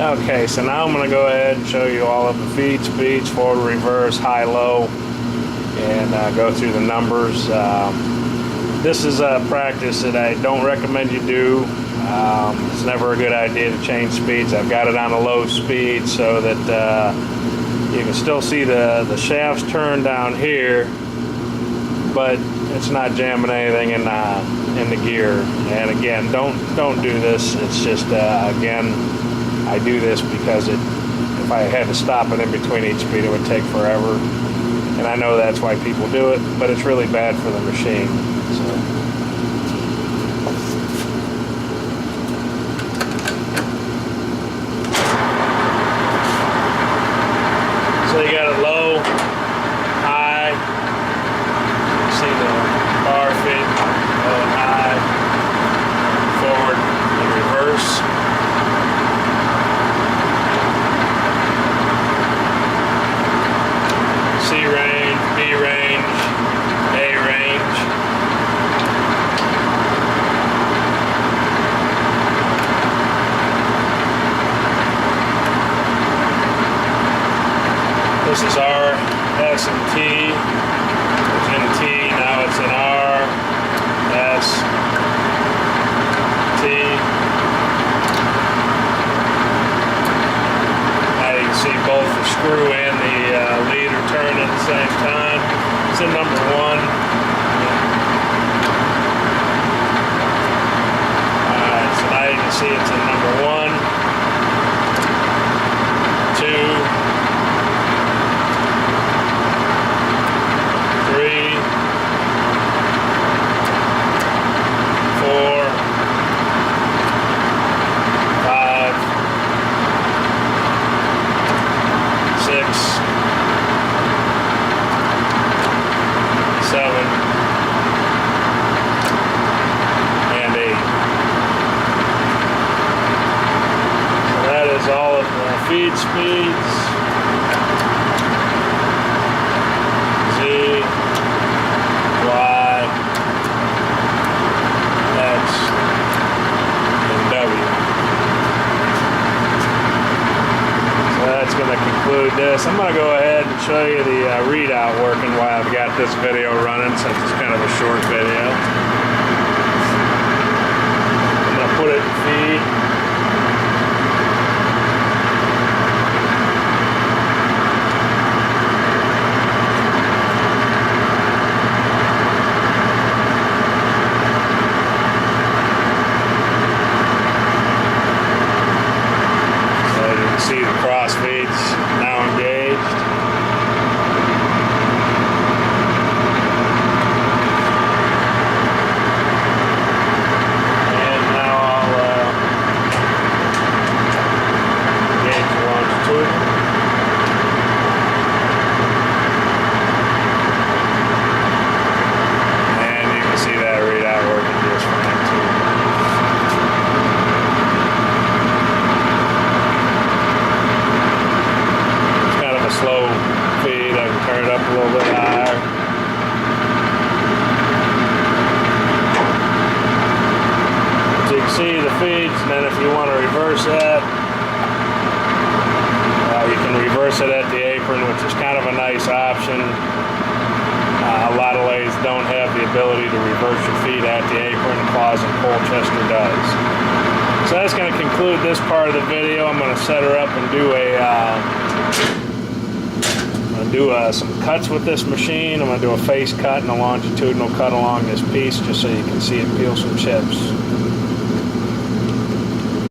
Okay, so now I'm going to go ahead and show you all of the feed speeds, forward, reverse, high, low, and go through the numbers. This is a practice that I don't recommend you do. It's never a good idea to change speeds. I've got it on a low speed so that you can still see the shafts turn down here, but it's not jamming anything in the gear. And again, don't do this. It's just again, I do this because if I had to stop it in between each speed, it would take forever. And I know that's why people do it, but it's really bad for the machine. So you got it low, high. You see the bar feed, low and high, forward and reverse. C range, B range, A range. This is R, S, and T. It was in T, now it's in R, S, T. Now you can see both the screw and the lead are turning at the same time. It's in number 1. Alright, so now you can see it's in number 1, 2, 7 and 8. So that is all of the feed speeds. Z, Y, X, and W. So that's going to conclude this. I'm going to go ahead and show you the readout working while I've got this video running, since it's kind of a short video. I'm going to put it in feed. So you can see the cross feeds now engaged. Slow feed, I can turn it up a little bit higher. So you can see the feeds, and then if you want to reverse that, you can reverse it at the apron, which is kind of a nice option. A lot of lathes don't have the ability to reverse your feed at the apron. Claus and Colchester does. So that's going to conclude this part of the video. I'm going to set her up and do some cuts with this machine. I'm going to do a face cut and a longitudinal cut along this piece just so you can see it peel some chips.